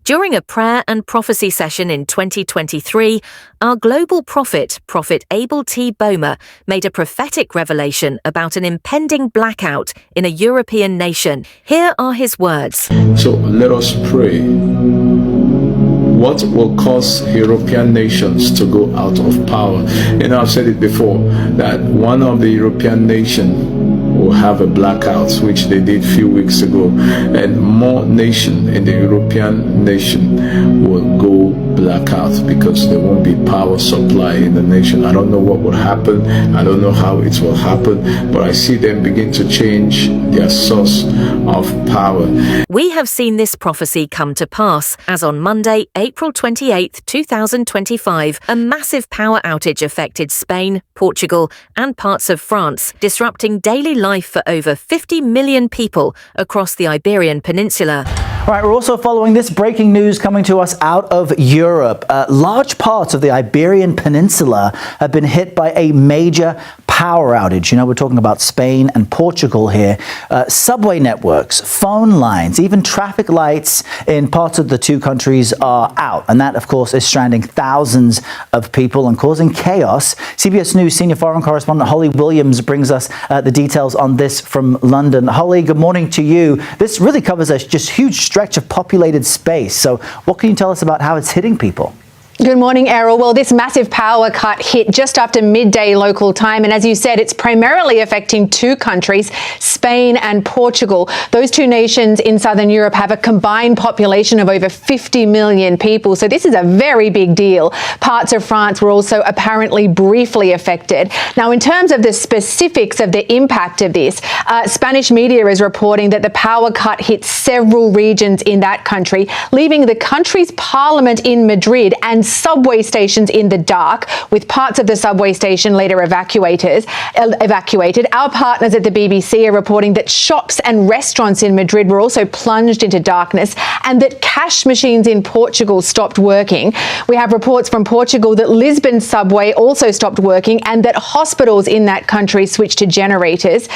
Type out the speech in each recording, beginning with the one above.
During a prayer and prophecy session in 2023, our global prophet, Prophet Abel T Boma, made a prophetic revelation about an impending blackout in a European nation. Here are his words. So let us pray. What will cause European nations to go out of power? I've said it before, that one of the European nations will have a blackout, which they did a few weeks ago, and more nations in the European nation will go blackout because there won't be power supply in the nation. I don't know what will happen. I don't know how it will happen, but I see them begin to change their source of power. We have seen this prophecy come to pass, as on Monday, April 28, 2025, a massive power outage affected Spain, Portugal, and parts of France, disrupting daily life for over 50 million people across the Iberian Peninsula. All right, we're also following this breaking news coming to us out of Europe. Large parts of the Iberian Peninsula have been hit by a major power outage. You know, we're talking about Spain and Portugal here. Subway networks, phone lines, even traffic lights in parts of the two countries are out. And that, of course, is stranding thousands of people and causing chaos. CBS News senior foreign correspondent Holly Williams brings us the details on this from London. Holly, good morning to you. This really covers a just huge stretch of populated space. So what can you tell us about how it's hitting people? Good morning, Errol. Well, this massive power cut hit just after midday local time. And as you said, it's primarily affecting two countries, Spain and Portugal. Those two nations in southern Europe have a combined population of over 50 million people. So this is a very big deal. Parts of France were also apparently briefly affected. Now, in terms of the specifics of the impact of this, Spanish media is reporting that the power cut hit several regions in that country, leaving the country's parliament in Madrid and subway stations in the dark, with parts of the subway station later evacuated. Our partners at the BBC are reporting that shops and restaurants in Madrid were also plunged into darkness, and that cash machines in Portugal stopped working. We have reports from Portugal that Lisbon's subway also stopped working, and that hospitals in that country switched to generators.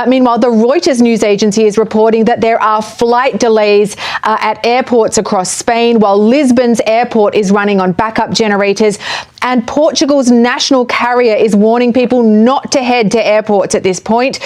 Meanwhile, the Reuters news agency is reporting that there are flight delays at airports across Spain, while Lisbon's airport is running on backup generators, and Portugal's national carrier is warning people not to head to airports at this point.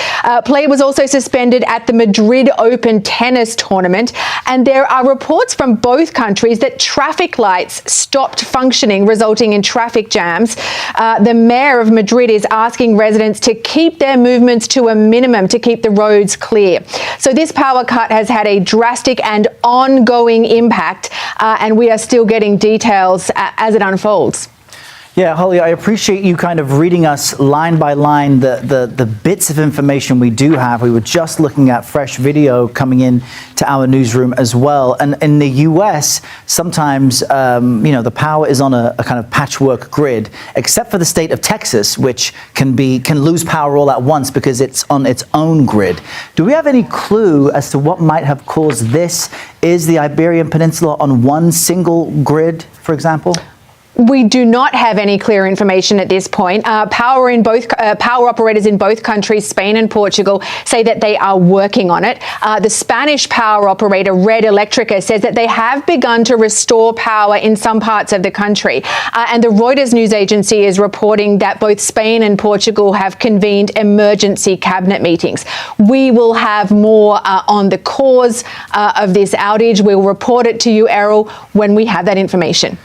Play was also suspended at the Madrid Open tennis tournament, and there are reports from both countries that traffic lights stopped functioning, resulting in traffic jams. The mayor of Madrid is asking residents to keep their movements to a minimum to keep the roads clear. So this power cut has had a drastic and ongoing impact, and we are still getting details as it unfolds. Yeah, Holly, I appreciate you kind of reading us line by line the bits of information we do have. We were just looking at fresh video coming in to our newsroom as well. And in the US, sometimes, the power is on a kind of patchwork grid, except for the state of Texas, which can lose power all at once because it's on its own grid. Do we have any clue as to what might have caused this? Is the Iberian Peninsula on one single grid, for example? We do not have any clear information at this point. Power operators in both countries, Spain and Portugal, say that they are working on it. The Spanish power operator, Red Electrica, says that they have begun to restore power in some parts of the country. And the Reuters news agency is reporting that both Spain and Portugal have convened emergency cabinet meetings. We will have more on the cause of this outage. We'll report it to you, Errol, when we have that information.